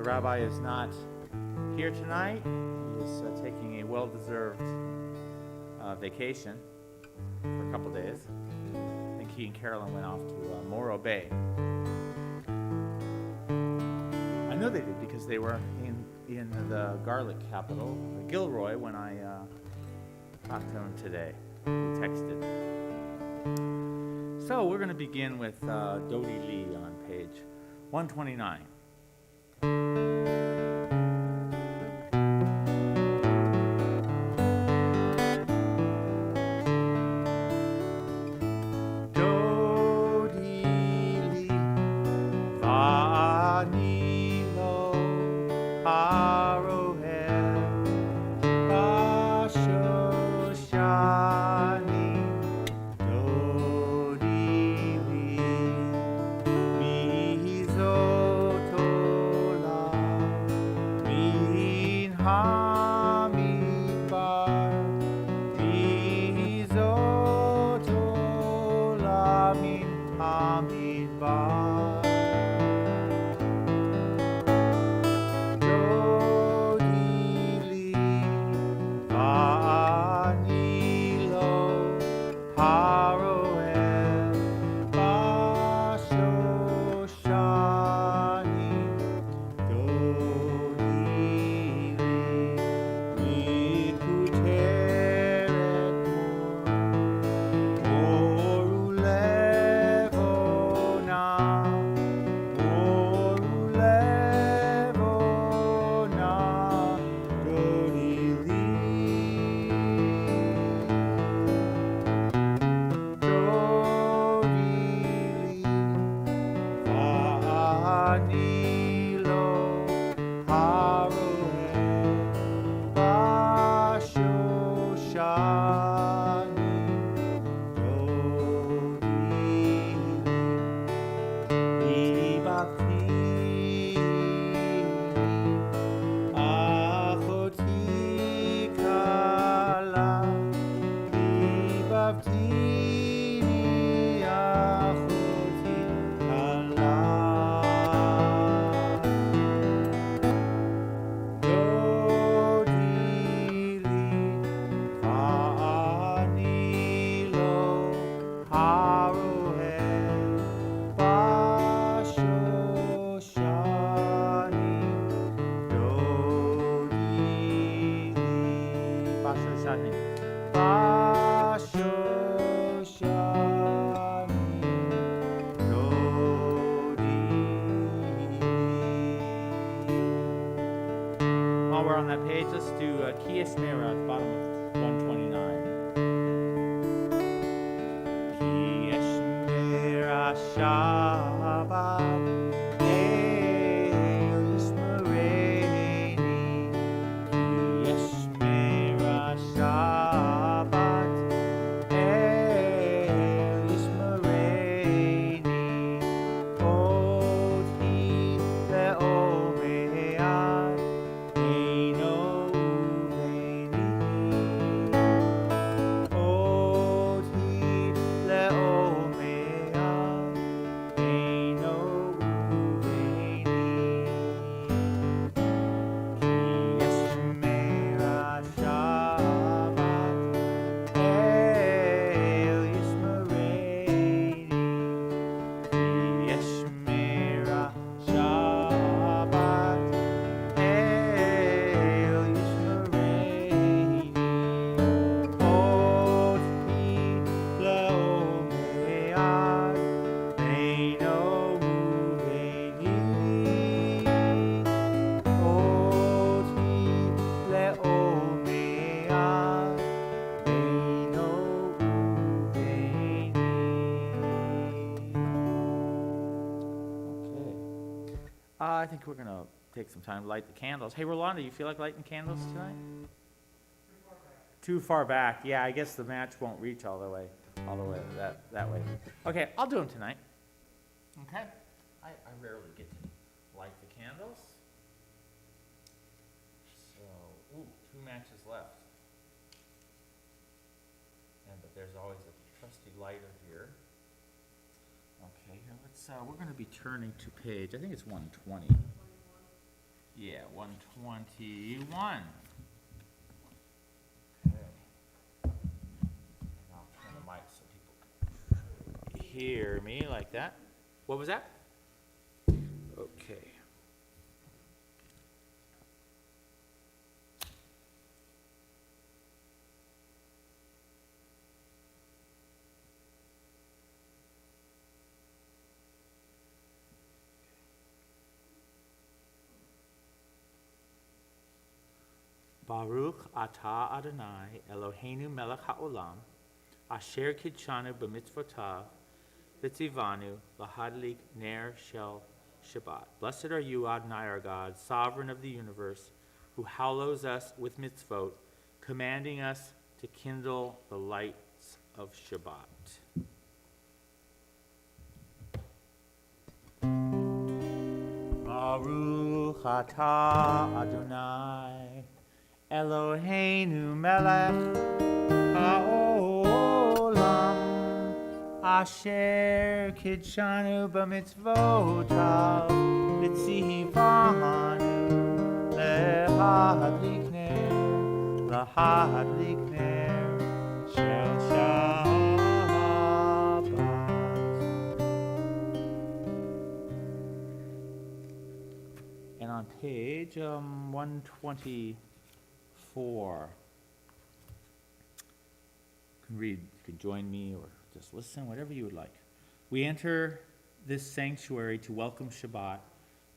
The rabbi is not here tonight. He is taking a well-deserved vacation for a couple days. I think he and Carolyn went off to Morro Bay. I know they did because they were in the garlic capital, Gilroy, when I talked to him today. We texted. So we're going to begin with Dodie Lee on page 129. While we're on that page, let's do Kiyas Mera at the bottom of 129. Kiyas Mera Shabbat El Yismereini. Kiyas Mera Shabbat El Yismereini. Oti le'omead I think we're going to take some time to light the candles. Hey, Rolanda, you feel like lighting candles tonight? Too far back. Yeah, I guess the match won't reach all the way that way. Okay, I'll do them tonight. Okay? I rarely get to light the candles. So, two matches left. But there's always a trusty lighter here. Okay, here we're going to be turning to page, I think it's 120. Yeah, 121. Okay. And I'll turn the mic so people hear me like that. What was that? Okay. Baruch atah Adonai Eloheinu melech haolam asher kidshanu b'mitzvotav v'tzivanu lahadlik ner shel Shabbat. Blessed are you, Adonai our God, sovereign of the universe, who hallows us with mitzvot, commanding us to kindle the lights of Shabbat. Baruch atah Adonai Eloheinu melech haolam asher kidshanu b'mitzvotav v'tzivanu lahadlik ner shel Shabbat. And on page 124, you can read, you can join me or just listen, whatever you would like. We enter this sanctuary to welcome Shabbat.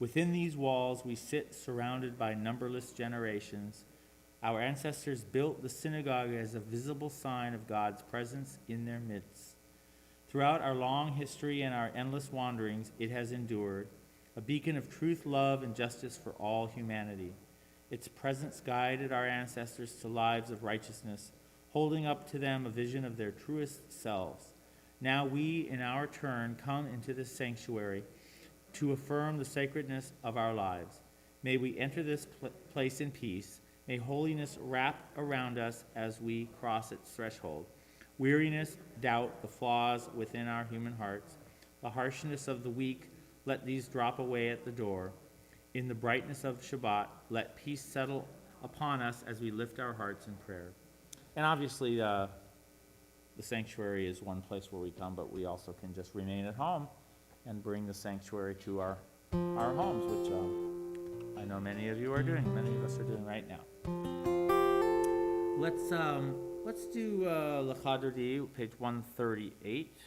Within these walls, we sit surrounded by numberless generations. Our ancestors built the synagogue as a visible sign of God's presence in their midst. Throughout our long history and our endless wanderings, it has endured, a beacon of truth, love, and justice for all humanity. Its presence guided our ancestors to lives of righteousness, holding up to them a vision of their truest selves. Now we, in our turn, come into this sanctuary to affirm the sacredness of our lives. May we enter this place in peace. May holiness wrap around us as we cross its threshold. Weariness, doubt, the flaws within our human hearts, the harshness of the weak, let these drop away at the door. In the brightness of Shabbat, let peace settle upon us as we lift our hearts in prayer. And obviously, the sanctuary is one place where we come, but we also can just remain at home and bring the sanctuary to our homes, which I know many of you are doing. Many of us are doing right now. Let's do L'Chadrdi, page 138.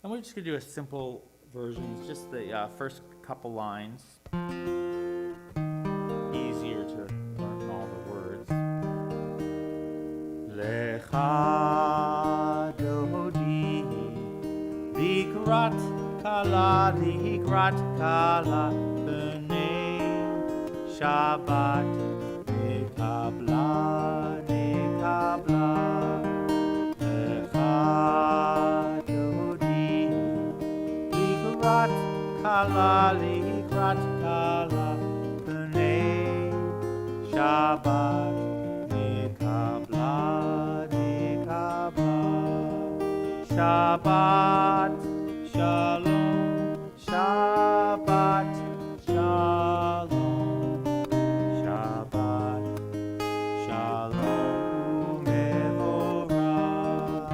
And we're just going to do a simple version. It's just the first couple lines. Easier to learn all the words. Lecha dodi likrat kala b'nei Shabbat nekabla lecha likrat kala b'nei Shabbat nekabla Shabbat shalom Shabbat shalom Shabbat shalom mevorach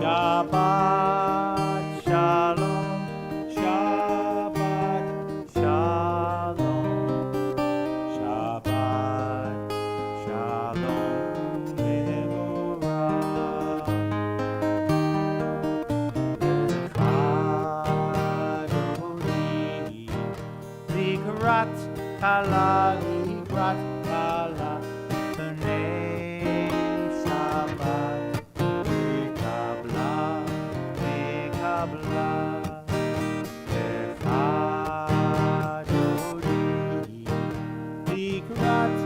Shabbat shalom Shabbat shalom Shabbat shalom mevorach L'chadodi likrat kala b'nei Shabbat nekabla L'chadodi likrat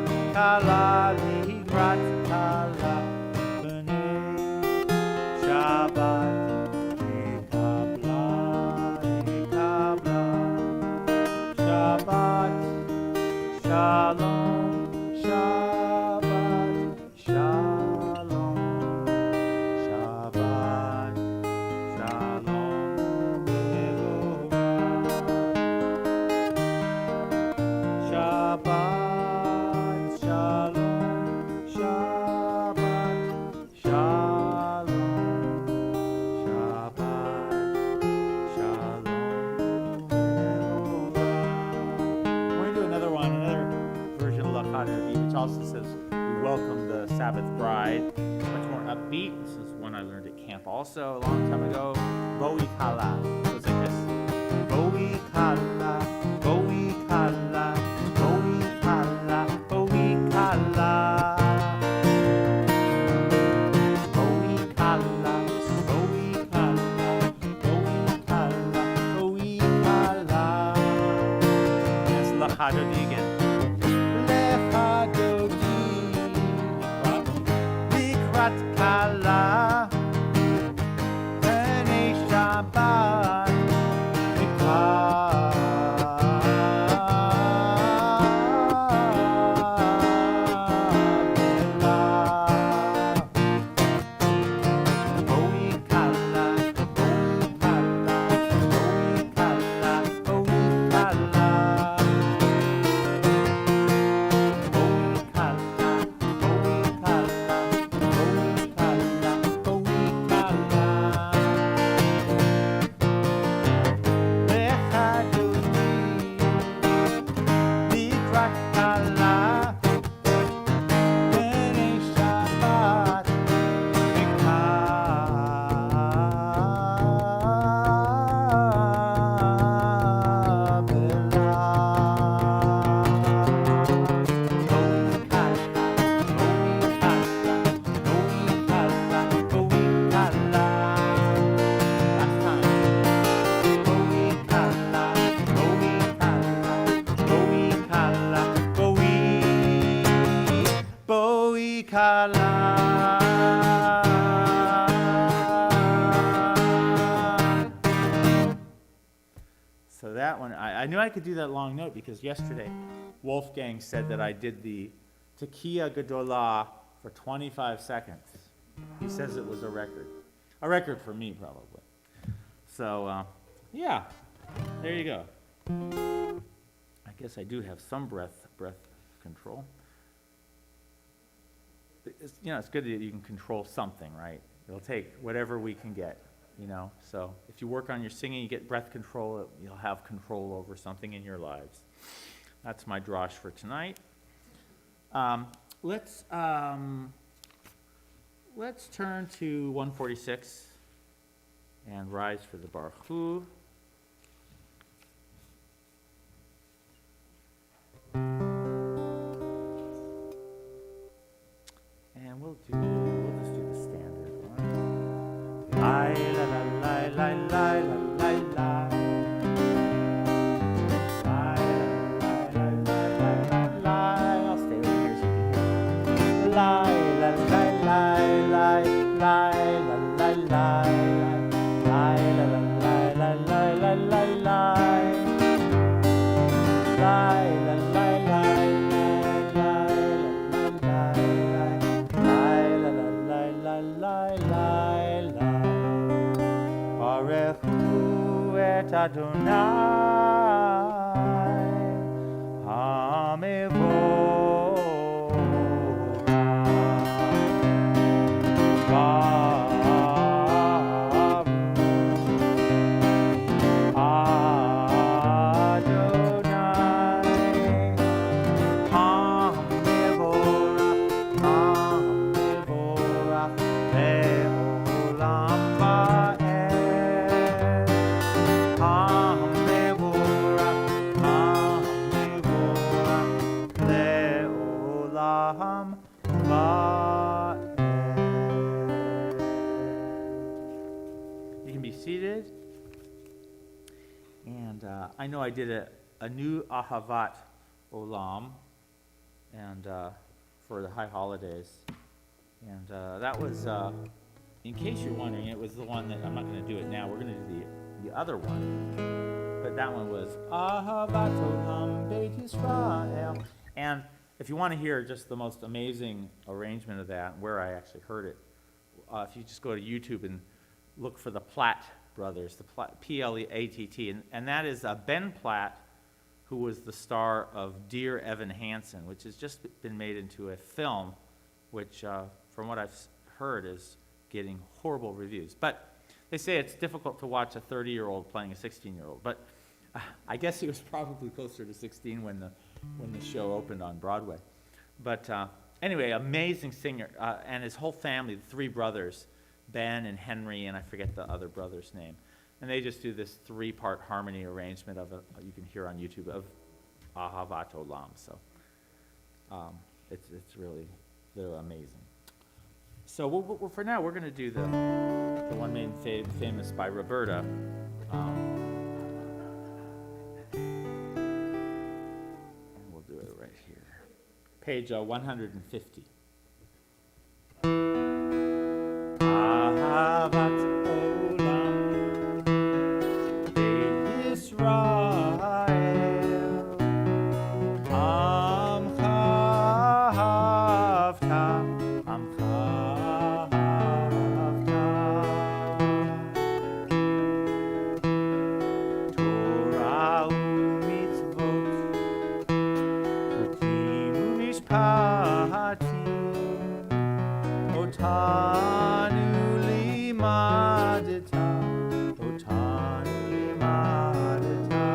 kala b'nei Shabbat nekabla Shabbat also says, we welcome the Sabbath bride. Much more upbeat. This is one I learned at camp also a long time ago. Boi kala. So it's like this. Boi kala, boi kala, boi kala, boi kala. Boi kala, boi kala, boi kala, boi kala. That's lachadodi again. Lechadodi, likrat kala, b'nei Shabbat, So that one, I knew I could do that long note because yesterday Wolfgang said that I did the Tekiah Gedolah for 25 seconds. He says it was a record. A record for me, probably. So, yeah, there you go. I guess I do have some breath control. It's good that you can control something, right? It'll take whatever we can get, So if you work on your singing, you get breath control, you'll have control over something in your lives. That's my drosh for tonight. Let's turn to 146 and rise for the Baruch Hu. And we'll just do the standard one. La la la la la la la la. I'll stay over here so you can hear. La la la la la la la la la la la la la la la. Adonai seated. And I know I did a new Ahavat Olam and for the high holidays. And that was, in case you're wondering, it was the one that, I'm not going to do it now, we're going to do the other one. But that one was Ahavat Olam Beit Yisrael. And if you want to hear just the most amazing arrangement of that, where I actually heard it, if you just go to YouTube and look for the Platt brothers, the P-L-E-A-T-T, and that is Ben Platt, who was the star of Dear Evan Hansen, which has just been made into a film, which, from what I've heard, is getting horrible reviews. But they say it's difficult to watch a 30-year-old playing a 16-year-old. But I guess he was probably closer to 16 when the show opened on Broadway. But anyway, amazing singer, and his whole family, the three brothers, Ben and Henry, and I forget the other brother's name. And they just do this 3-part harmony arrangement of you can hear on YouTube, of Ahavat Olam. So it's really, they're amazing. So for now, we're going to do the one made famous by Roberta. And we'll do it right here. Page 150. Ahavat Olam Yisrael Amcha Havta Amcha Havta Torah u'mitzvot Chukim u'mishpatim Otanu limadeta Otanu limadeta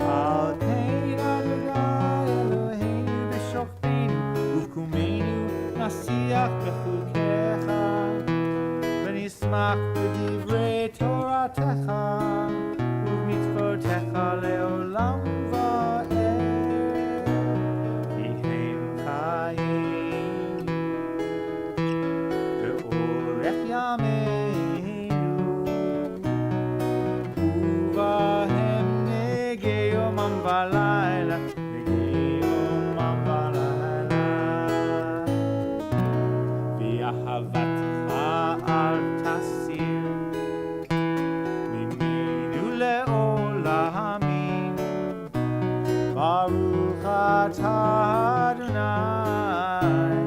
Al Kein Adonai Eloheinu b'shokbeinu U'kumeinu nasiach b'chukecha V'nismach b'divrei Toratecha U'mitzvotecha le'olam va'ed Yihem chayim Be'orech yameinu Uvahem negei yomam v'layla Negei yomam v'layla V'ahavatcha al tasir Mimenu le'olamim Baruch atah Adonai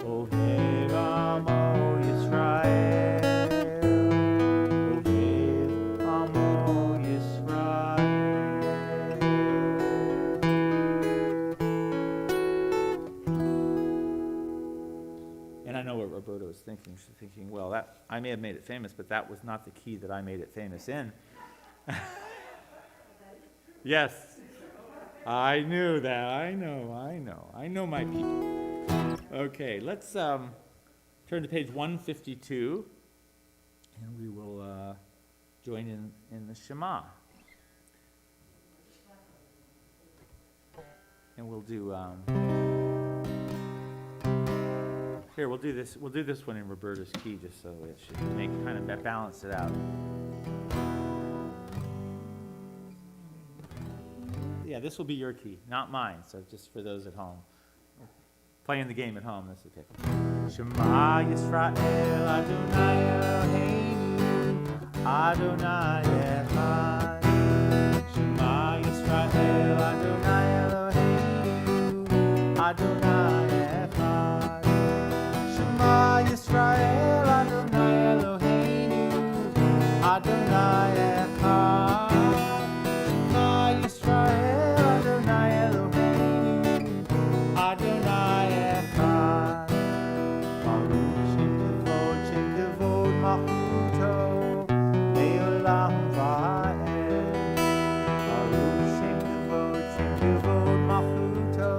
Ohev amo Yisrael Ohev amo Yisrael. And I know what Roberta was thinking. She's thinking, well, that I may have made it famous, but that was not the key that I made it famous in. Yes, I knew that. I know my people. Okay, let's turn to page 152, and we will join in the Shema. And we'll do here. We'll do this. We'll do this one in Roberta's key, just so it should kind of balance it out. Yeah, this will be your key, not mine. So just for those at home, playing the game at home, that's okay. Shema Yisrael Adonai Eloheinu Adonai Echad. Shema Yisrael Adonai Eloheinu Adonai Echad. Shema Yisrael Adonai Eloheinu Adonai Echad. Shema Yisrael Adonai Eloheinu Adonai Echad. Baruch Shem Kevod Malchuto Le'olam va'ed. Baruch Shem Kevod Malchuto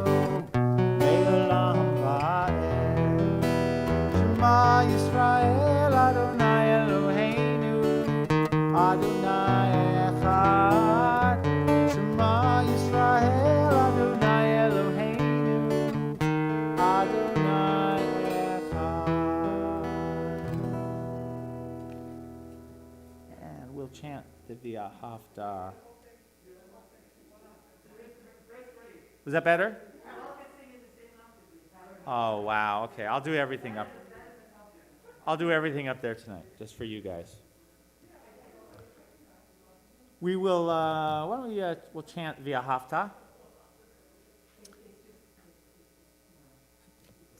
Le'olam va'ed. Shema Yisrael Adonai Eloheinu Adonai Echad. Shema Yisrael Adonai Eloheinu Adonai Echad. And we'll chant the V'ahavta. Was that better? Oh wow. Okay, I'll do everything up. I'll do everything up there tonight, just for you guys. We will. Why don't we? We'll chant V'ahavta.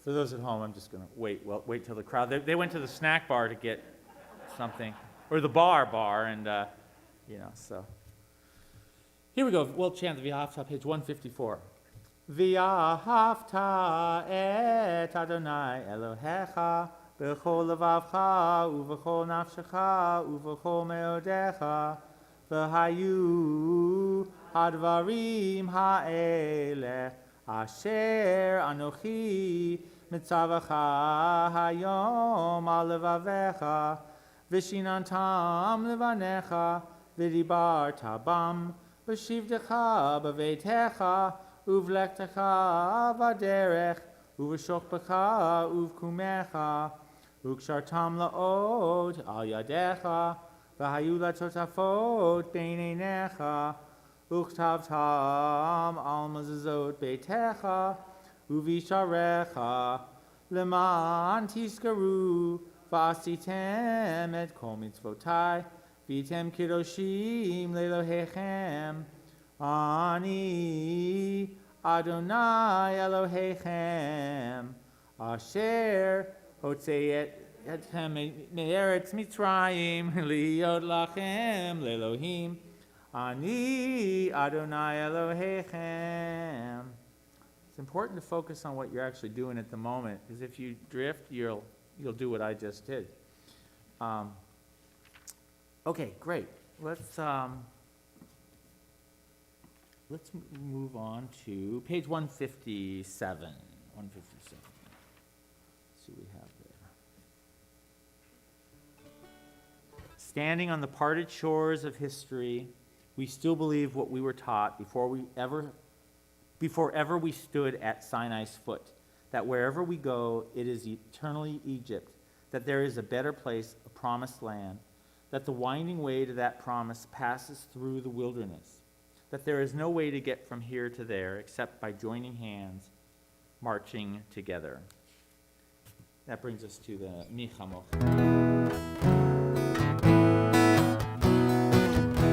For those at home, I'm just going to wait. Well, wait till the crowd. They went to the snack bar to get something, or the bar, and So here we go. We'll chant the V'ahavta, page 154. V'ahavta et Adonai Elohecha b'chol levavcha uv'chol nafshecha uv'chol meodecha v'hayu הדברים האלה אשר אנוכי מצווך היום על לבביך ושיננתם לבניך ודיברת בם בשבתך בביתך ובלכתך בדרך ובשוכבך ובקומך וקשרתם לאות על ידיך והיו לטוטפות בין עיניך וכתבתם על מזוזות ביתך ובשעריך למען תזכרו ועשיתם את כל מצוותי והייתם קדושים לאלוהיכם אני אדוני אלוהיכם אשר הוציא אתכם מארץ מצרים להיות לכם לאלוהים אני Adonai Elohechem. It's important to focus on what you're actually doing at the moment, because if you drift, you'll do what I just did. Okay, great. Let's move on to page 157. 157. Let's see what we have there. Standing on the parted shores of history, we still believe what we were taught before ever we stood at Sinai's foot, that wherever we go, it is eternally Egypt, that there is a better place, a promised land, that the winding way to that promise passes through the wilderness, that there is no way to get from here to there except by joining hands, marching together. That brings us to the Michamoch.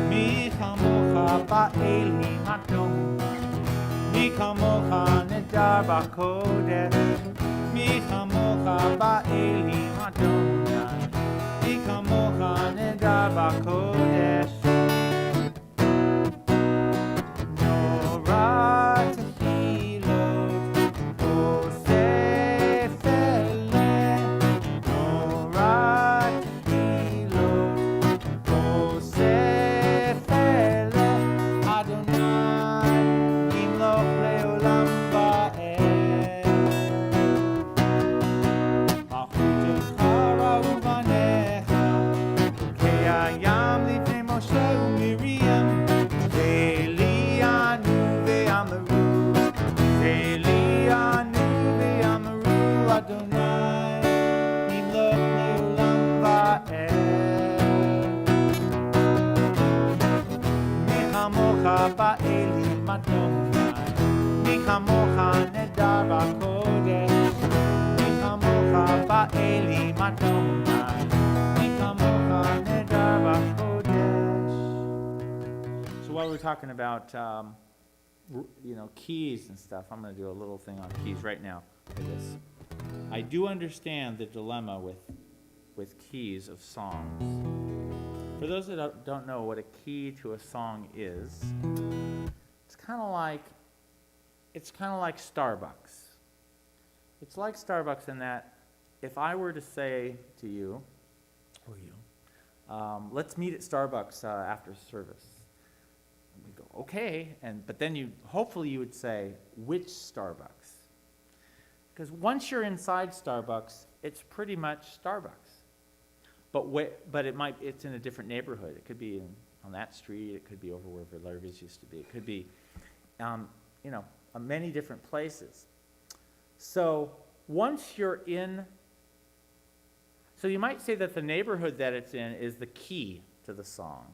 Michamocha ba'elim Adonai, Michamocha nedar b'kodesh, Michamocha ba'elim Adonai, Michamocha nedar b'kodesh. So while we're talking about keys and stuff, I'm going to do a little thing on keys right now for this. I do understand the dilemma with keys of songs. For those that don't know what a key to a song is, it's kind of like Starbucks. It's like Starbucks in that if I were to say to you, or you, let's meet at Starbucks after service, and we go, okay, but then hopefully you would say, which Starbucks? Because once you're inside Starbucks, it's pretty much Starbucks. But it's in a different neighborhood. It could be on that street. It could be over where Larry's used to be. It could be, many different places. So once you're in, so you might say that the neighborhood that it's in is the key to the song.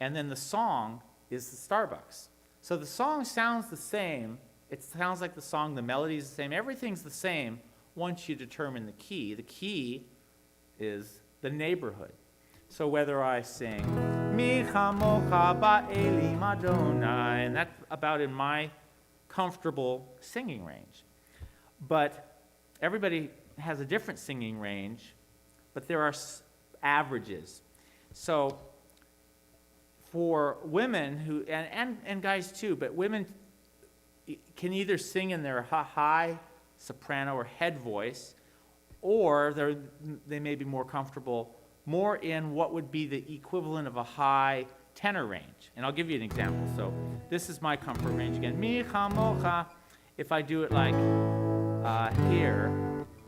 And then the song is the Starbucks. So the song sounds the same. It sounds like the song, the melody is the same. Everything's the same once you determine the key. The key is the neighborhood. So whether I sing, Michamocha ba'elim Adonai, and that's about in my comfortable singing range. But everybody has a different singing range, but there are averages. So for women and guys too, but women can either sing in their high soprano or head voice, or they may be more comfortable more in what would be the equivalent of a high tenor range. And I'll give you an example. So this is my comfort range again. Mi chamocha. If I do it like here,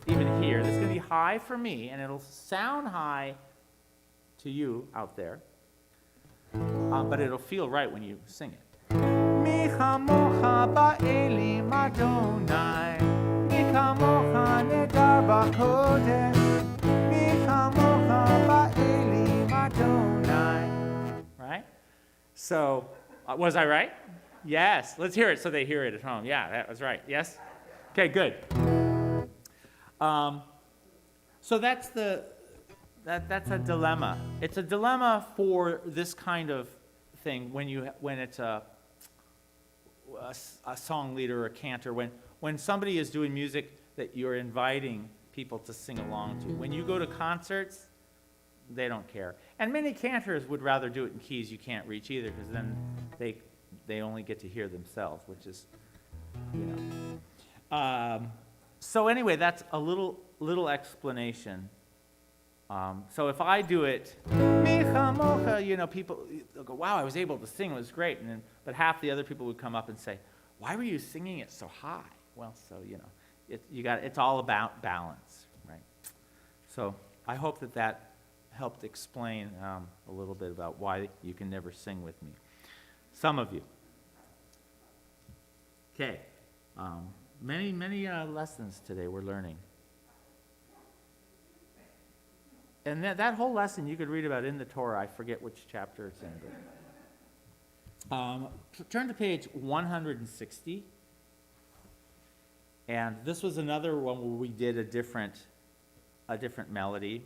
even here, this is going to be high for me, and it'll sound high to you out there, but it'll feel right when you sing it. Mi chamocha ba'elim Adonai, mi chamocha nedar b'kodesh, mi chamocha ba'elim Adonai. Right? So, was I right? Yes. Let's hear it so they hear it at home. Yeah, that was right. Yes? Okay, good. So that's a dilemma. It's a dilemma for this kind of thing when it's a song leader or a cantor, when somebody is doing music that you're inviting people to sing along to. When you go to concerts, they don't care. And many cantors would rather do it in keys you can't reach either, because then they only get to hear themselves, which is, so anyway, that's a little explanation. So if I do it, Micha Mocha, people go, wow, I was able to sing, it was great. But half the other people would come up and say, why were you singing it so high? Well, so, it's all about balance, right? So I hope that helped explain a little bit about why you can never sing with me. Some of you. Okay. Many lessons today we're learning. And that whole lesson you could read about in the Torah. I forget which chapter it's in. But, turn to page 160. And this was another one where we did a different melody.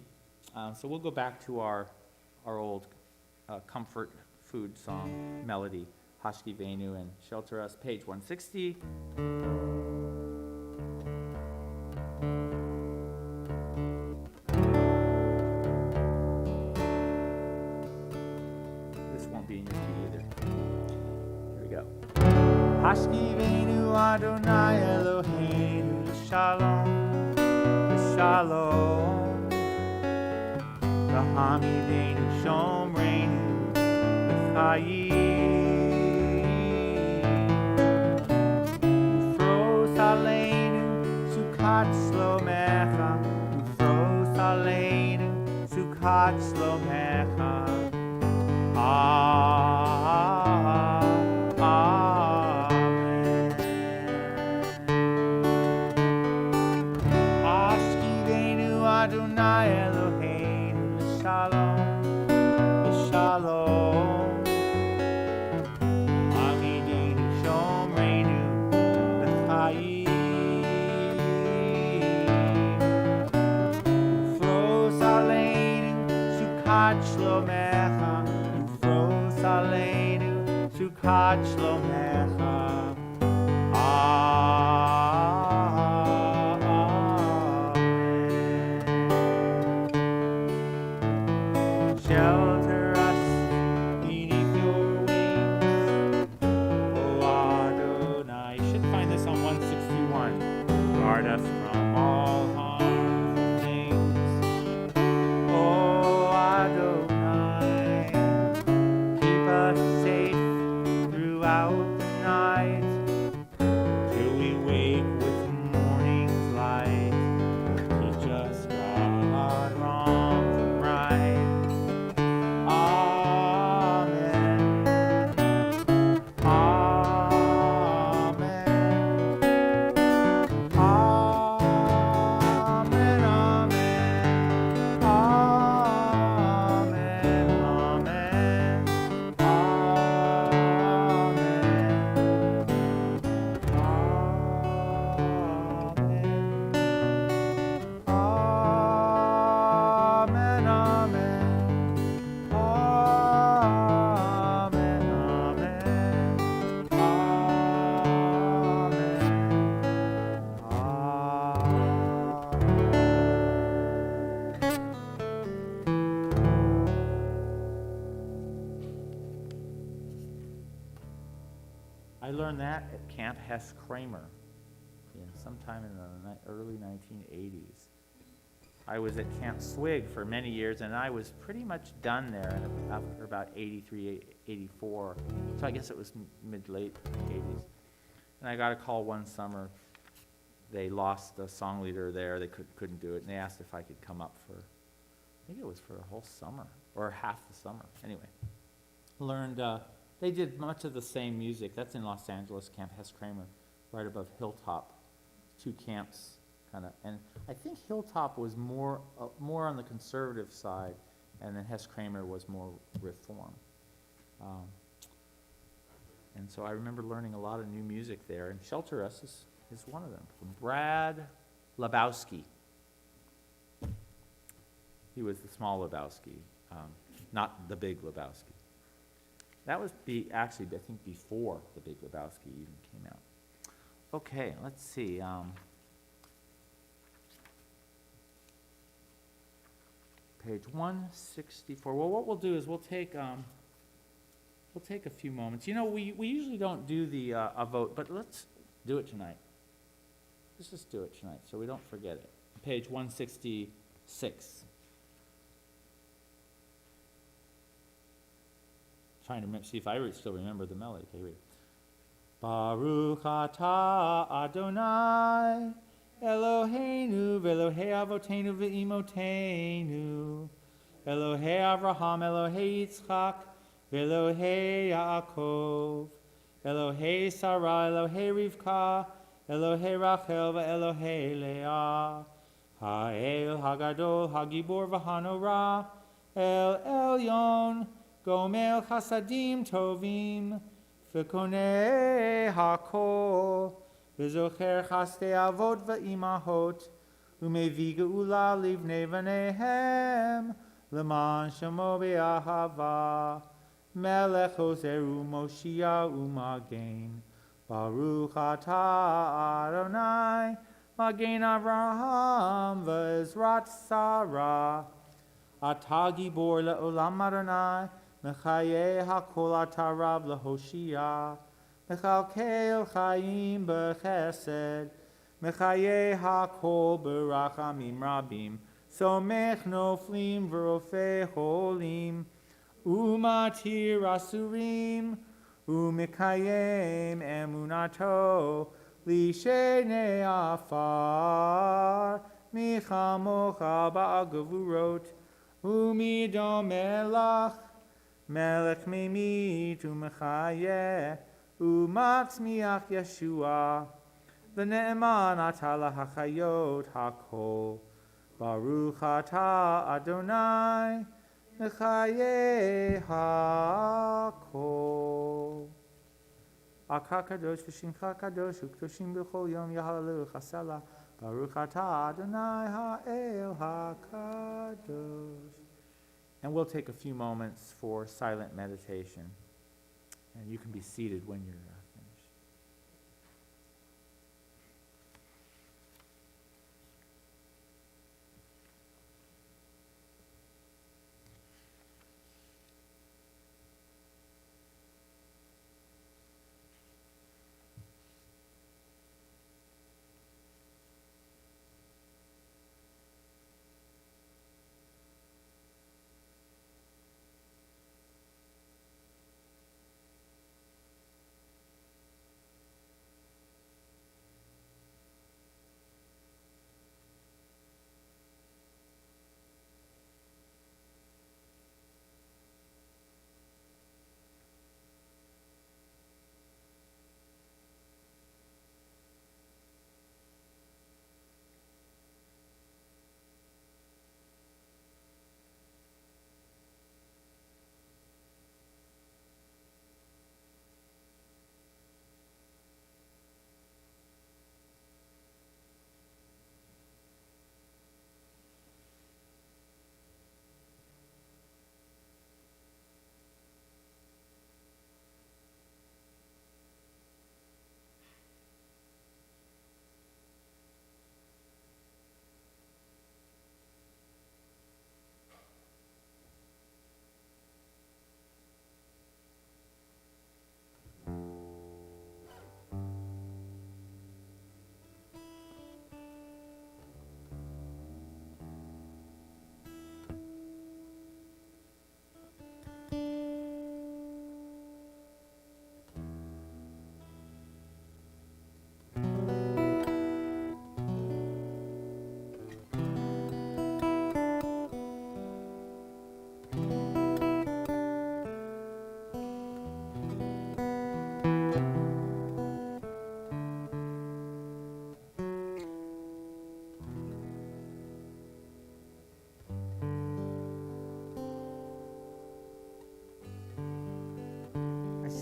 So we'll go back to our old comfort food song melody, Hashki Venu and Shelter Us, page 160. This won't be in your key either. Here we go. Hashki Venu Adonai Eloheinu Shalom, Shalom. Hamidenu Shomreinu L'chaim Ufros Aleinu Sukat Shlomecha Ufros Aleinu Sukat Shlomecha Amen. Ashkivenu Adonai Elohim Shalom, Shalom. Amidinu Shomreinu L'chaim. Ufros Aleinu Sukat Shlomecha. Ufros Aleinu Sukat Shlomecha. Shelter us beneath your wings, O Adonai. You should find this on 161. Guard us from all harmful things, O Adonai. Keep us safe throughout the night, till we wake with morning's light. Teach us, God, wrong from right. I learned that at Camp Hess Kramer, sometime in the early 1980s. I was at Camp Swig for many years, and I was pretty much done there after about 83, 84. So I guess it was mid-late 80s. And I got a call one summer. They lost the song leader there. They couldn't do it, and they asked if I could come up for, I think it was for a whole summer, or half the summer. Anyway, learned, they did much of the same music. That's in Los Angeles, Camp Hess Kramer, right above Hilltop. 2 camps, kind of, and I think Hilltop was more on the conservative side, and then Hess Kramer was more reform. And so I remember learning a lot of new music there, and Shelter Us is one of them, from Brad Lebowski. He was the small Lebowski, not the big Lebowski. That was actually, I think, before the big Lebowski even came out. Okay, let's see. Page 164. Well, what we'll do is we'll take a few moments. You know, we usually don't do the a vote, but let's do it tonight. Let's just do it tonight so we don't forget it. Page 166. Trying to see if I still remember the melody. Okay, read. Baruch atah Adonai Eloheinu v'Elohei Avotenu v'Imotenu Elohei Avraham Elohei Yitzchak v'Elohei Yaakov Elohei Sarah Elohei Rivka Elohei Rachel v'Elohei Leah Ha'el Hagadol Hagibor v'Hanora El Elyon Gomel Chasadim Tovim V'konei hakol, v'zocher chastei avot v'imahot, u'mevi geula livnei v'neihem, l'man shemo be'ahava, melech ozeru Moshia u'magen, Baruch atah Adonai, magen Avraham v'ezrat Sarah, atah gibor le'olam Adonai, Mechaye hakol atarav lehoshia, mechalkel chayim bechesed, mechaye hakol berachamim rabim, somech noflim v'rofei holim, umatir asurim, umekayem emunato, lishenei afar, michamocha ba'agavurot, umidom melach, Melech Meimit Umechayeh Umatzmiach Yeshua V'ne'eman Atah Hachayot Hakol Baruch Atah Adonai Mechayeh Hakol Aka Kadosh V'Shimcha Kadosh U'Kedoshim B'Chol Yom Yahalalu Chasala Baruch Atah Adonai Ha'el HaKadosh. And we'll take a few moments for silent meditation. And you can be seated when you're finished.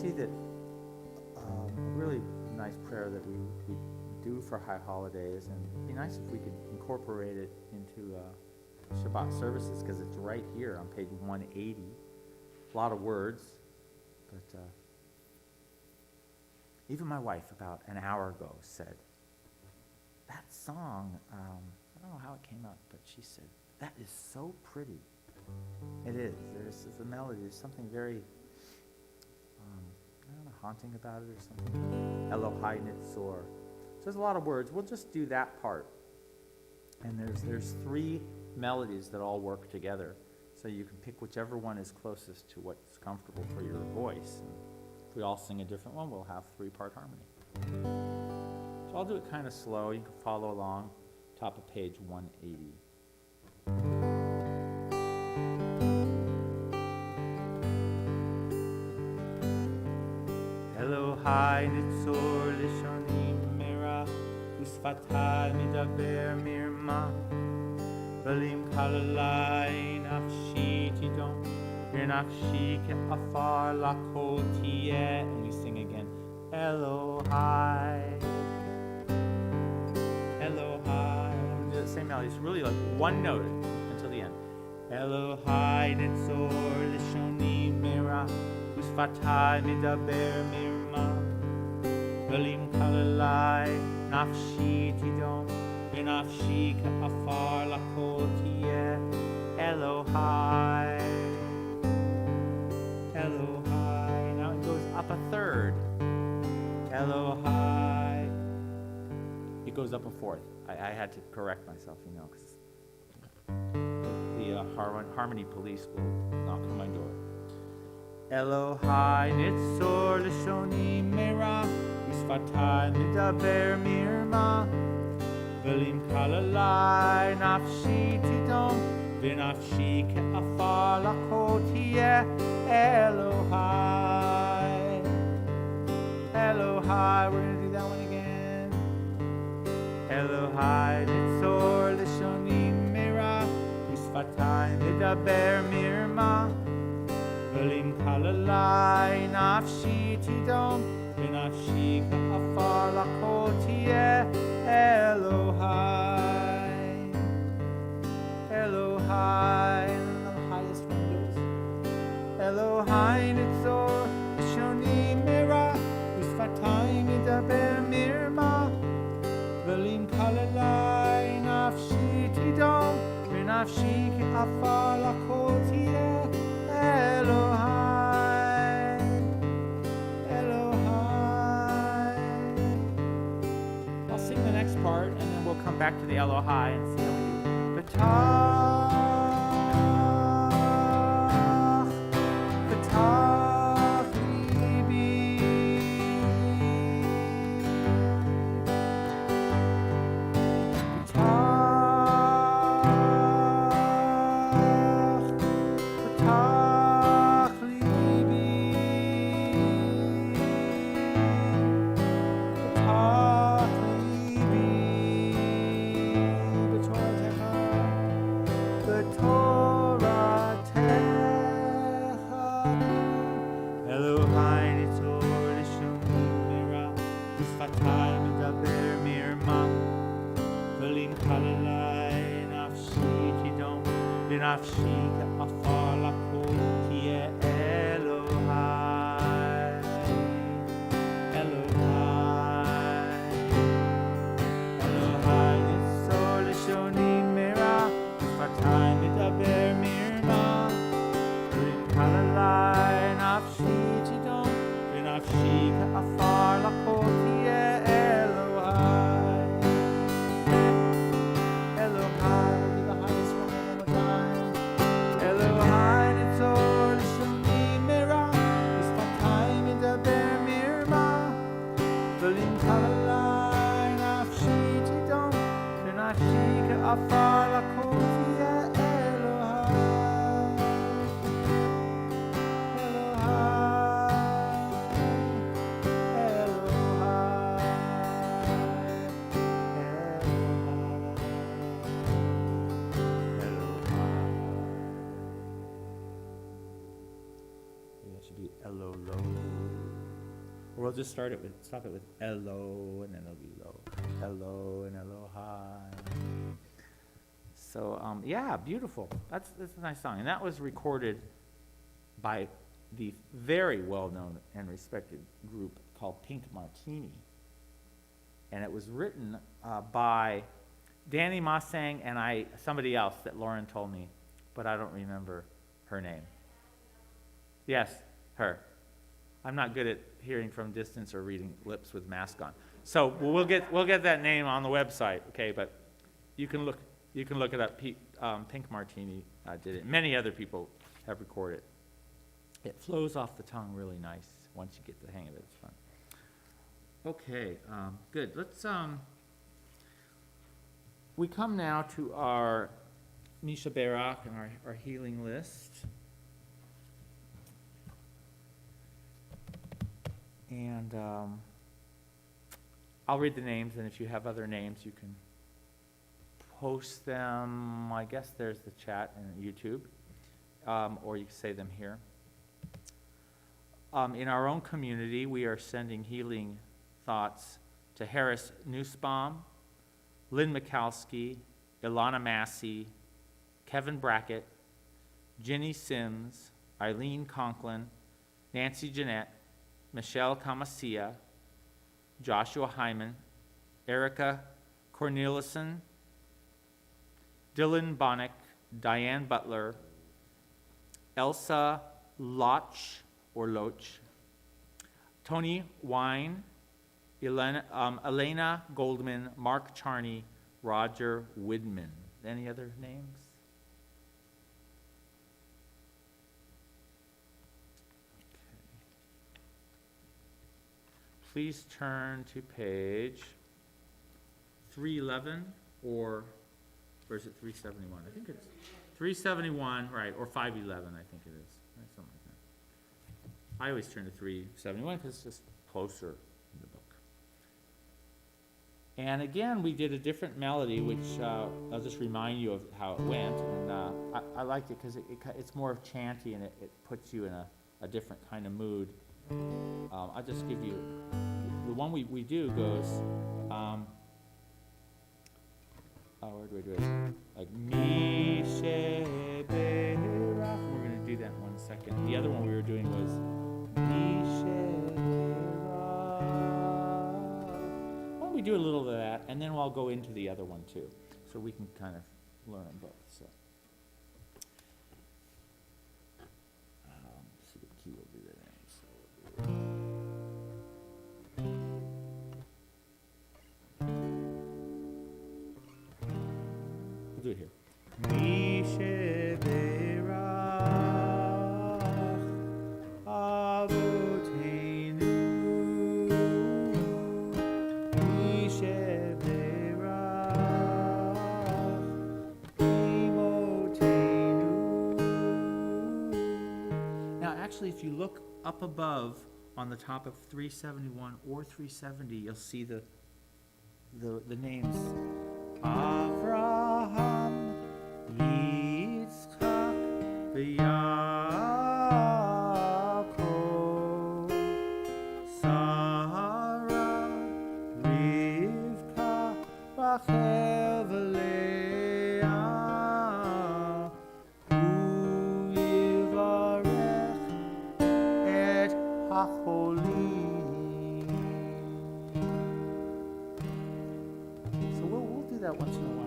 see that a really nice prayer that we do for high holidays, and it'd be nice if we could incorporate it into Shabbat services, because it's right here on page 180. A lot of words, but even my wife about an hour ago said, that song, I don't know how it came up, but she said, that is so pretty. It is. There's a melody. There's something very, I don't know, haunting about it or something. Elohai Nitzor. So there's a lot of words. We'll just do that part. And there's 3 melodies that all work together. So you can pick whichever one is closest to what's comfortable for your voice. And if we all sing a different one, we'll have 3-part harmony. So I'll do it kind of slow. You can follow along, top of page 180. Elohai nitzor lishonim mera usfatai midaber mirma velim kalalai nafshi tidom nafshi ke'afar lakol tiyeh. And we sing again, Elohai, Elohai. I'm going to do the same melody. It's really like one note until the end. Elohai nitzor lishonim mera usfatai midaber mirma velim kalalai nafshi tidom nafshi ke'afar lakol tiyeh. Elohai, Elohai. Now it goes up a third. Elohai. It goes up a fourth. I had to correct myself, because the harmony police will knock on my door. Elohai nitzor lishonim mera usfatai midaber mirma velim kalalai nafshi tidom v'nafshi ke'afar lakol tiyeh. Elohai, Elohai. We're going to do that one again. Elohai nitzor lishonim mera usfatai midaber mirma velim kalalai nafshi tidom v'nafshi ke'afar lakol tiyeh. Elohai, Elohai. And the highest one goes, Elohai nitzor lishonim mera usfatai midaber mirma velim kalalai nafshi tidom v'nafshi ke'afar lakol tiyeh. Elohai, Elohai. I'll sing the next part, and then we'll come back to the Elohai and see how we do. Betach libi, betach libi, betach libi, B'Torah techa. Elohai nitzor lishonim mera usfatai midaber mirma velim kalalai nafshi tidom v'nafshi ke'afar lakol tiyeh. Elohai, Elohai, Elohai nitzor lishonim mera usfatai midaber mirma velim kalalai nafshi tidom v'nafshi ke'afar lakol tiyeh. Elohai, Elohai. Will be the highest one one more time. Elohai nitzor lishonim mera usfatai midaber mirma velim kalalai nafshi tidom v'nafshi ke'afar lakol tiyeh. Maybe that should be Elolo. we'll just stop it with Elo, and then it'll be low. Elo and Aloha. So, yeah, beautiful. That's a nice song. And that was recorded by the very well-known and respected group called Pink Martini. And it was written by Danny Mossang and somebody else that Lauren told me, but I don't remember her name. Yes, her. I'm not good at hearing from distance or reading lips with mask on. So we'll get that name on the website, okay? But you can look it up. Pink Martini did it. Many other people have recorded it. It flows off the tongue really nice once you get the hang of it. It's fun. Okay, good. Let's we come now to our Misha Barak and our healing list. And I'll read the names, and if you have other names, you can post them. I guess there's the chat and YouTube, or you can say them here. In our own community, we are sending healing thoughts to Harris Nussbaum, Lynn Mikowski, Ilana Massey, Kevin Brackett, Ginny Sims, Eileen Conklin, Nancy Jeanette, Michelle Camasia, Joshua Hyman, Erica Cornelison, Dylan Bonnick, Diane Butler, Elsa Loch, Tony Wine, Elena Goldman, Mark Charney, Roger Widman. Any other names? Please turn to page 311 or is it 371? I think it's 371, right, or 511, I think it is. Right, something like that. I always turn to 371 because it's just closer in the book. And again, we did a different melody, which I'll just remind you of how it went. And I liked it because it's more chanty and it puts you in a different kind of mood. I'll just give you, the one we do goes, where do I do it? Like, Mi She Be'erach. We're going to do that in 1 second. The other one we were doing was, Mi She Be'erach. Why don't we do a little of that, and then I'll go into the other one too, so we can kind of learn them both. So. See what key will do that in. So we'll do it. Do it here. Mi She Be'erach Avoteinu, Mi She Be'erach Imotenu. Now, actually, if you look up above on the top of 371 or 370, you'll see the names. Avraham, Yitzchak, Yaakov, Sarah, Rivka, Rachel, Leah, Hu yivarech et hacholim. So we'll do that once in a while.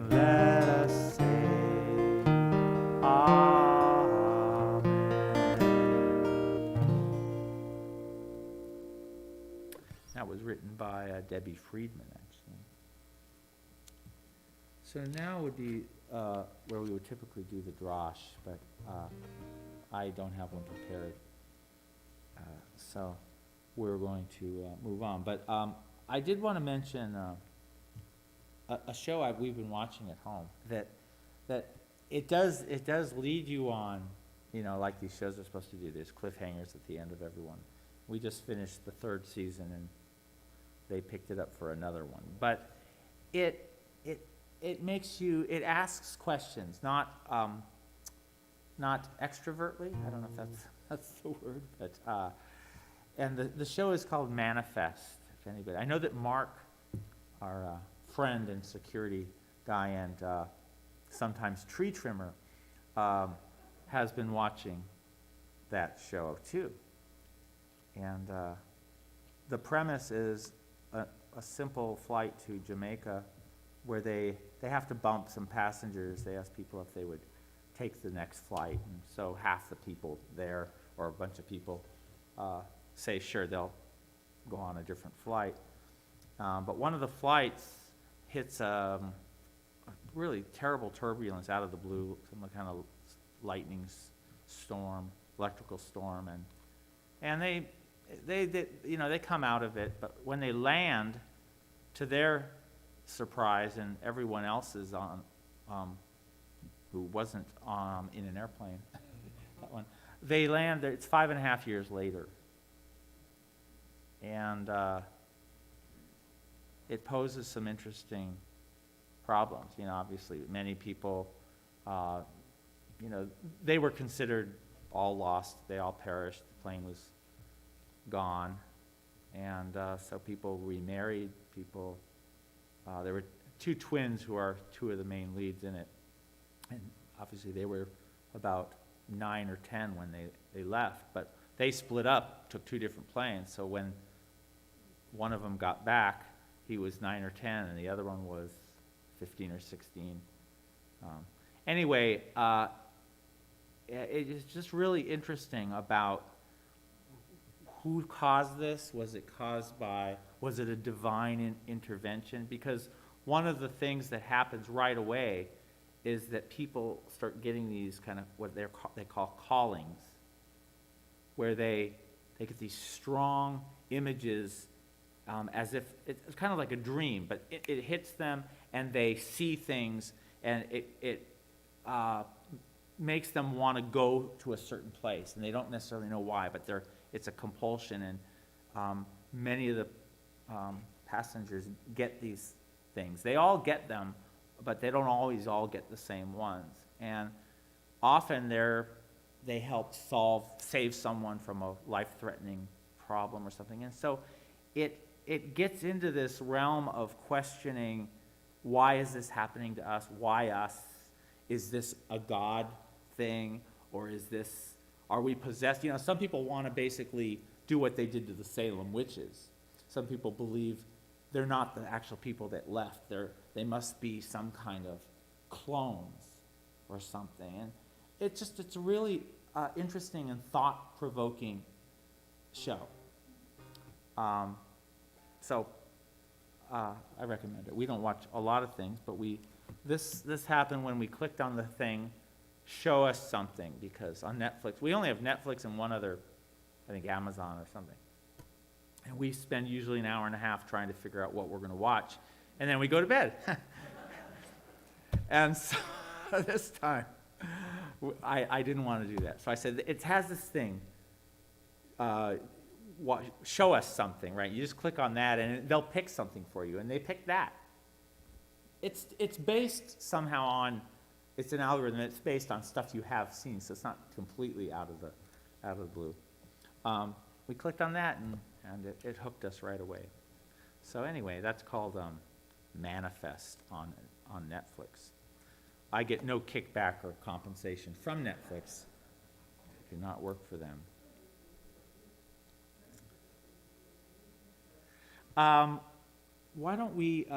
let us say Amen. That was written by Debbie Friedman, actually. So now would be where we would typically do the drosh, but I don't have one prepared. So we're going to move on. But I did want to mention a show we've been watching at home that it does lead you on, like these shows are supposed to do. There's cliffhangers at the end of every one. We just finished the 3rd season, and they picked it up for another one. But it makes you, it asks questions, not extrovertly. I don't know if that's the word, but and the show is called Manifest. If anybody, I know that Mark, our friend and security guy and sometimes tree trimmer, has been watching that show too. And the premise is a simple flight to Jamaica where they have to bump some passengers. They ask people if they would take the next flight. And so half the people there, or a bunch of people, say sure, they'll go on a different flight. But one of the flights hits a really terrible turbulence out of the blue, some kind of lightning storm, electrical storm, and they come out of it. But when they land, to their surprise and everyone else's who wasn't in an airplane, that one, they land there. It's 5.5 years later. And it poses some interesting problems. Obviously, many people, they were considered all lost. They all perished. The plane was gone. And so people remarried. There were 2 twins who are 2 of the main leads in it. And obviously, they were about 9 or 10 when they left. But they split up, took 2 different planes. So when one of them got back, he was 9 or 10, and the other one was 15 or 16. Anyway, it is just really interesting about who caused this. Was it a divine intervention? Because one of the things that happens right away is that people start getting these kind of what they call callings, where they get these strong images, as if it's kind of like a dream, but it hits them and they see things, and it makes them want to go to a certain place, and they don't necessarily know why, but it's a compulsion, and many of the passengers get these things. They all get them, but they don't always all get the same ones, and often they help save someone from a life-threatening problem or something, and so it gets into this realm of questioning, why is this happening to us? Why us? Is this a God thing, or are we possessed? Some people want to basically do what they did to the Salem witches. Some people believe they're not the actual people that left. They must be some kind of clones or something. And it's a really interesting and thought-provoking show. So I recommend it. We don't watch a lot of things, but this happened when we clicked on the thing, show us something, because on Netflix, we only have Netflix and one other, I think Amazon or something. And we spend usually an hour and a half trying to figure out what we're going to watch, and then we go to bed. And so this time, I didn't want to do that. So I said, it has this thing, show us something, right? You just click on that, and they'll pick something for you, and they pick that. It's based somehow on, it's an algorithm. It's based on stuff you have seen, so it's not completely out of the blue. We clicked on that, and it hooked us right away. So anyway, that's called Manifest on Netflix. I get no kickback or compensation from Netflix. I do not work for them. Why don't we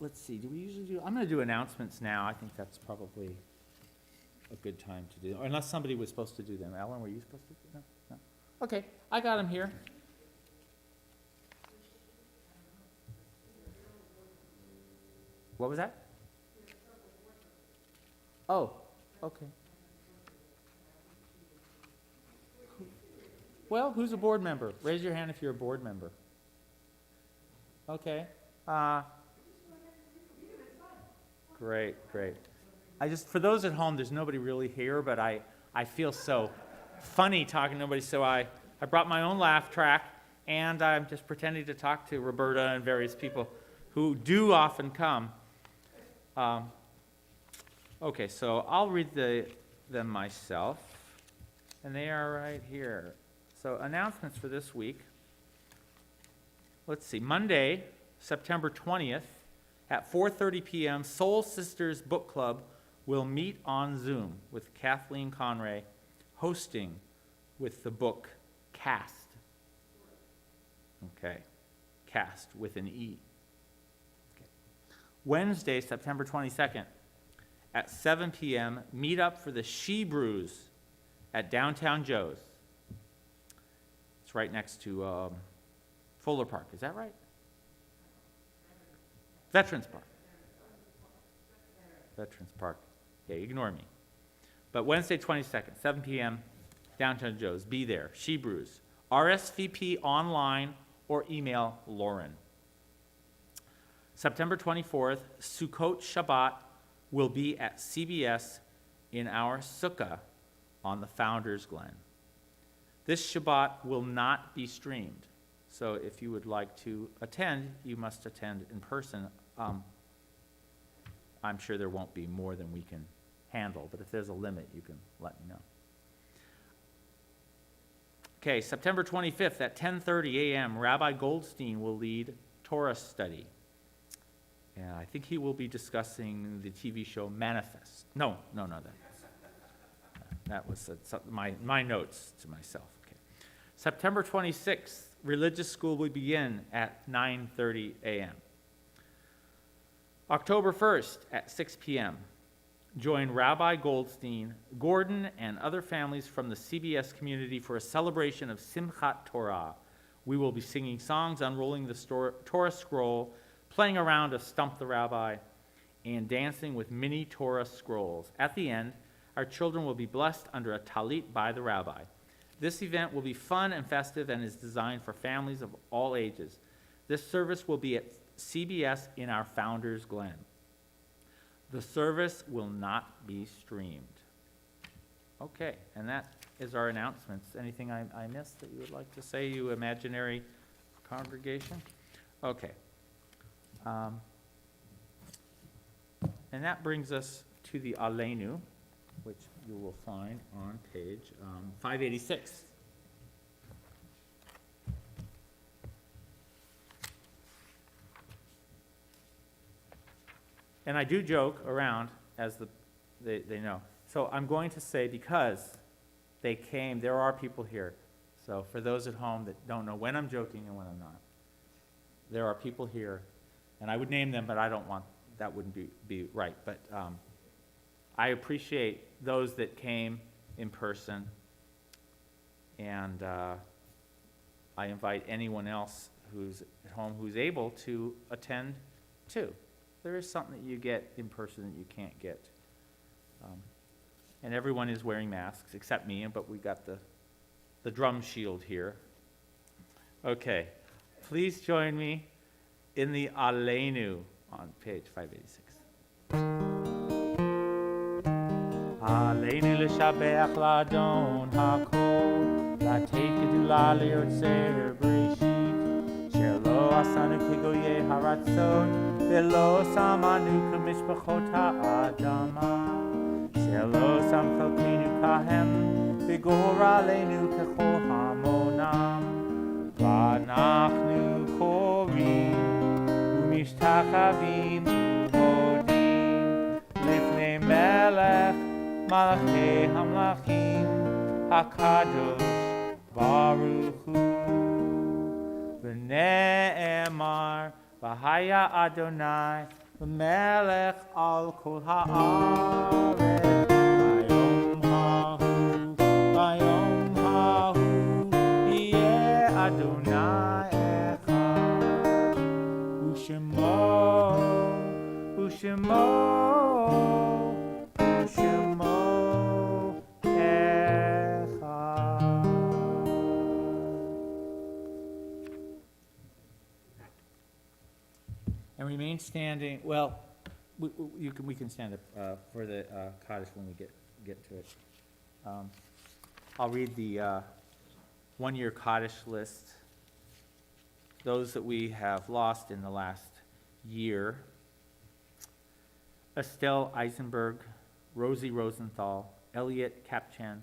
let's see, do we usually do, I'm going to do announcements now. I think that's probably a good time to do, unless somebody was supposed to do them. Ellen, were you supposed to do them? No? Okay, I got them here. What was that? Oh, okay. Well, who's a board member? Raise your hand if you're a board member. Okay. Great. For those at home, there's nobody really here, but I feel so funny talking to nobody, so I brought my own laugh track, and I'm just pretending to talk to Roberta and various people who do often come. Okay, so I'll read them myself, and they are right here. So announcements for this week. Let's see, Monday, September 20th, at 4:30 p.m., Soul Sisters Book Club will meet on Zoom with Kathleen Conray, hosting with the book Cast. Okay, Cast with an E. Okay. Wednesday, September 22nd, at 7 p.m., meet up for the She Brews at Downtown Joe's. It's right next to Fuller Park, is that right? Veterans Park. Veterans Park. Yeah, ignore me. But Wednesday, 22nd, 7 p.m., Downtown Joe's. Be there. She Brews. RSVP online or email Lauren. September 24th, Sukkot Shabbat will be at CBS in our sukkah on the Founders Glen. This Shabbat will not be streamed. So if you would like to attend, you must attend in person. I'm sure there won't be more than we can handle, but if there's a limit, you can let me know. Okay, September 25th at 10:30 a.m., Rabbi Goldstein will lead Torah study. And I think he will be discussing the TV show Manifest. No, that was my notes to myself. Okay. September 26th, religious school will begin at 9:30 a.m. October 1st at 6 p.m., join Rabbi Goldstein, Gordon, and other families from the CBS community for a celebration of Simchat Torah. We will be singing songs, unrolling the Torah scroll, playing around to Stump the Rabbi, and dancing with mini Torah scrolls. At the end, our children will be blessed under a talit by the rabbi. This event will be fun and festive and is designed for families of all ages. This service will be at CBS in our Founders Glen. The service will not be streamed. Okay, and that is our announcements. Anything I missed that you would like to say, you imaginary congregation? Okay. And that brings us to the Aleinu, which you will find on page 586. And I do joke around, as they know. So I'm going to say, because they came, there are people here. So for those at home that don't know when I'm joking and when I'm not, there are people here, and I would name them, but I don't want, that wouldn't be right. But I appreciate those that came in person, and I invite anyone else who's at home who's able to attend too. There is something that you get in person that you can't get. And everyone is wearing masks, except me, but we got the drum shield here. Okay, please join me in the Aleinu on page 586. Aleinu l'shabeach l'adon hakol, l'ateit gedula li'yotzer b'reshit, shelo asanu kegoyei haratzon, velo samanu k'mishpachot ha'adama, shelo sam chalkeinu kahem, v'gor aleinu kechol hamonam, v'anachnu korim, u'mishtachavim u'modim, lifnei melech, Malachei Hamlachim HaKadosh Baruch Hu V'ne'emar V'haya Adonai Melech al kol haaretz, bayom hahu, yeh Adonai echad, u'shemo, u'shemo, u'shemo echad. And remain standing. Well, we can stand up for the Kaddish when we get to it. I'll read the one-year Kaddish list. Those that we have lost in the last year: Estelle Eisenberg, Rosie Rosenthal, Elliot Kapchan,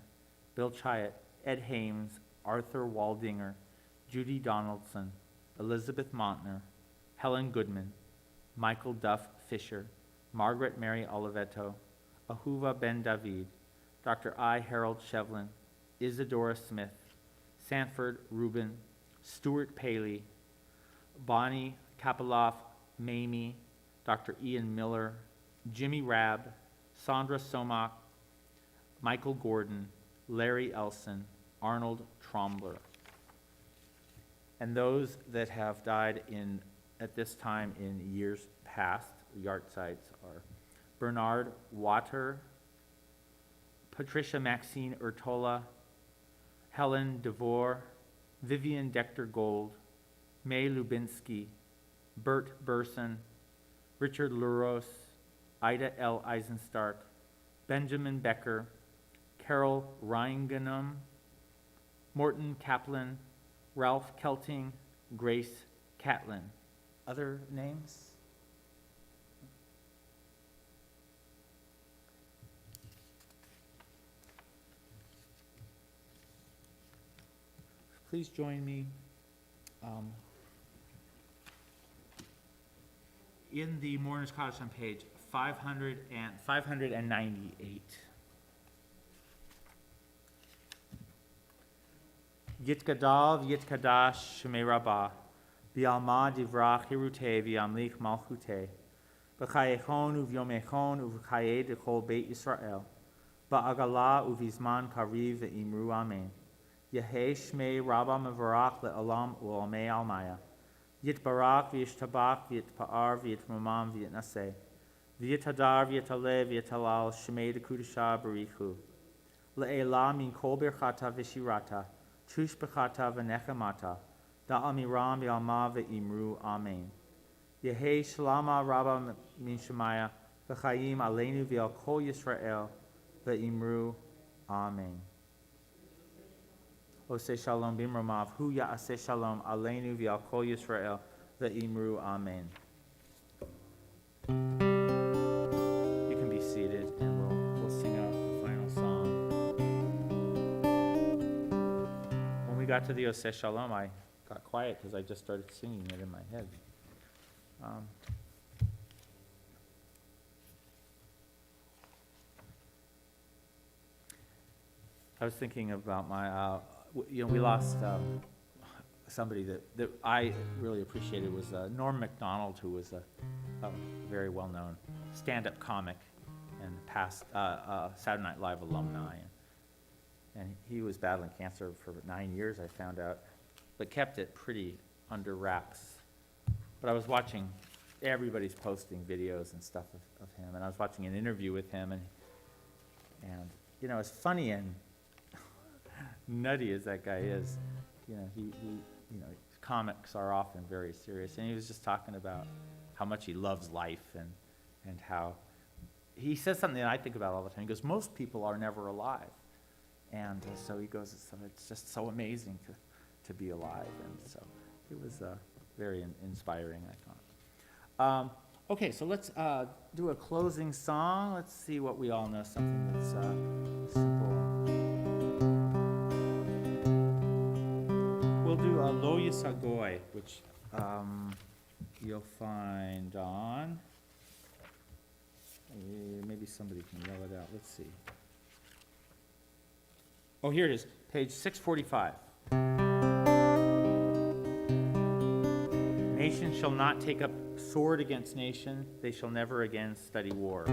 Bill Chiat, Ed Hames, Arthur Waldinger, Judy Donaldson, Elizabeth Montner, Helen Goodman, Michael Duff Fisher, Margaret Mary Oliveto, Ahuva Ben David, Dr. I. Harold Shevlin, Isadora Smith, Sanford Rubin, Stuart Paley, Bonnie Kapaloff, Mamie, Dr. Ian Miller, Jimmy Rabb, Sandra Somak, Michael Gordon, Larry Elson, Arnold Trombler. And those that have died at this time in years past, yard sites are Bernard Water, Patricia Maxine Ertola, Helen DeVore, Vivian Dector Gold, May Lubinsky, Bert Burson, Richard Luros, Ida L. Eisenstark, Benjamin Becker, Carol Reingenum, Morton Kaplan, Ralph Kelting, Grace Catlin. Other names? Please join me in the Mourner's Cottage on page 598. Yitgadal v'yitkadash shemei rabbah, v'alma divrach hiruteh v'yamlich malchuteh, v'chayechon u'vyomechon u'v'chayeh d'chol beit Yisrael, v'agala u'vizman kariv v'imru amen. Yehei shmei rabbah mevarach le'olam u'olmei almaya. Yitbarach v'yishtabach v'yitpa'ar v'yitmamam v'yitnaseh. V'yitadar v'yitaleh v'yitalal shmei d'kudashah barichu. Le'elah min kol birchata v'shirata. Tush b'chata v'nechemata, da'amiram v'alma v'imru amen. Yehei shalama rabba min shemaya, v'chayim aleinu v'al kol Yisrael, v'imru amen. Oseh shalom b'imromav, hu ya'aseh shalom aleinu v'al kol Yisrael, v'imru amen. You can be seated and we'll sing out the final song. When we got to the Oseh Shalom, I got quiet because I just started singing it in my head. I was thinking about my, we lost somebody that I really appreciated was Norm MacDonald, who was a very well-known stand-up comic and past Saturday Night Live alumni. And he was battling cancer for 9 years, I found out, but kept it pretty under wraps. But I was watching, everybody's posting videos and stuff of him, and I was watching an interview with him, and as funny and nutty as that guy is, he comics are often very serious, and he was just talking about how much he loves life and how he says something that I think about all the time. He goes, most people are never alive. And so he goes, it's just so amazing to be alive. And so it was very inspiring, I thought. Okay, so let's do a closing song. Let's see what we all know, something that's simple. We'll do a Lo Yisagoy, which you'll find on, maybe somebody can yell it out. Let's see. Oh, here it is, page 645. Nation shall not take up sword against nation, they shall never again study war.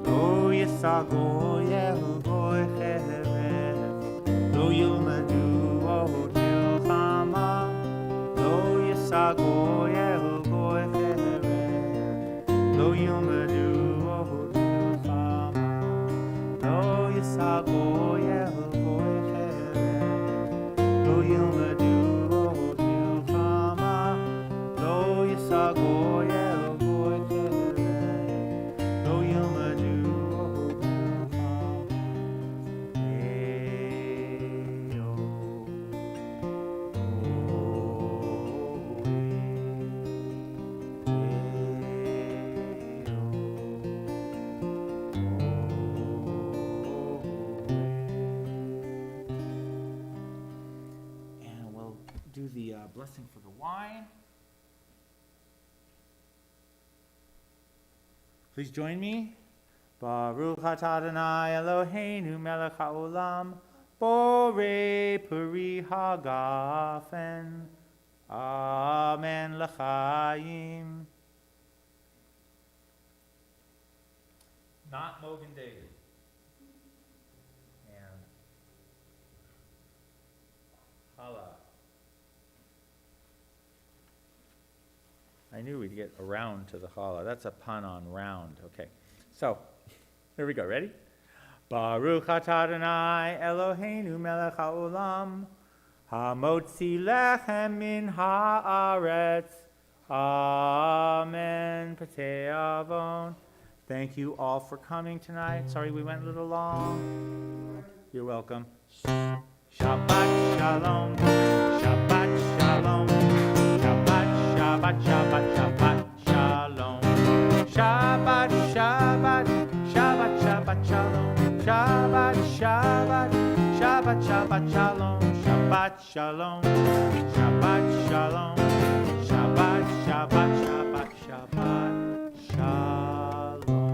Lo yisago Yehuvoy cherev, lo yilmadu od milchama. Lo yisago Yehuvoy cherev, lo yilmadu od milchama. Lo yisago Yehuvoy cherev, lo yilmadu od milchama. Lo yisago Yehuvoy cherev, lo yilmadu. And we'll do the blessing for the wine. Please join me. Baruch atah Adonai Eloheinu melech haolam, borei peri hagafen. Amen l'chaim. Not Mogan David. And challah. I knew we'd get around to the challah. That's a pun on round. Okay. So, here we go. Ready? Baruch atah Adonai Eloheinu melech haolam, hamotzi lechem min haaretz. Amen. Patei avon. Thank you all for coming tonight. Sorry we went a little long. You're welcome. Shabbat shalom. Shabbat shalom. Shabbat, Shabbat, Shabbat, Shabbat shalom. Shabbat, Shabbat, Shabbat, Shabbat shalom. Shabbat, Shabbat, Shabbat, Shabbat shalom. Shabbat shalom. Shabbat shalom. Shabbat, Shabbat, Shabbat, Shabbat shalom.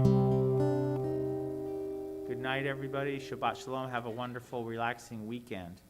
Good night, everybody. Shabbat shalom. Have a wonderful, relaxing weekend.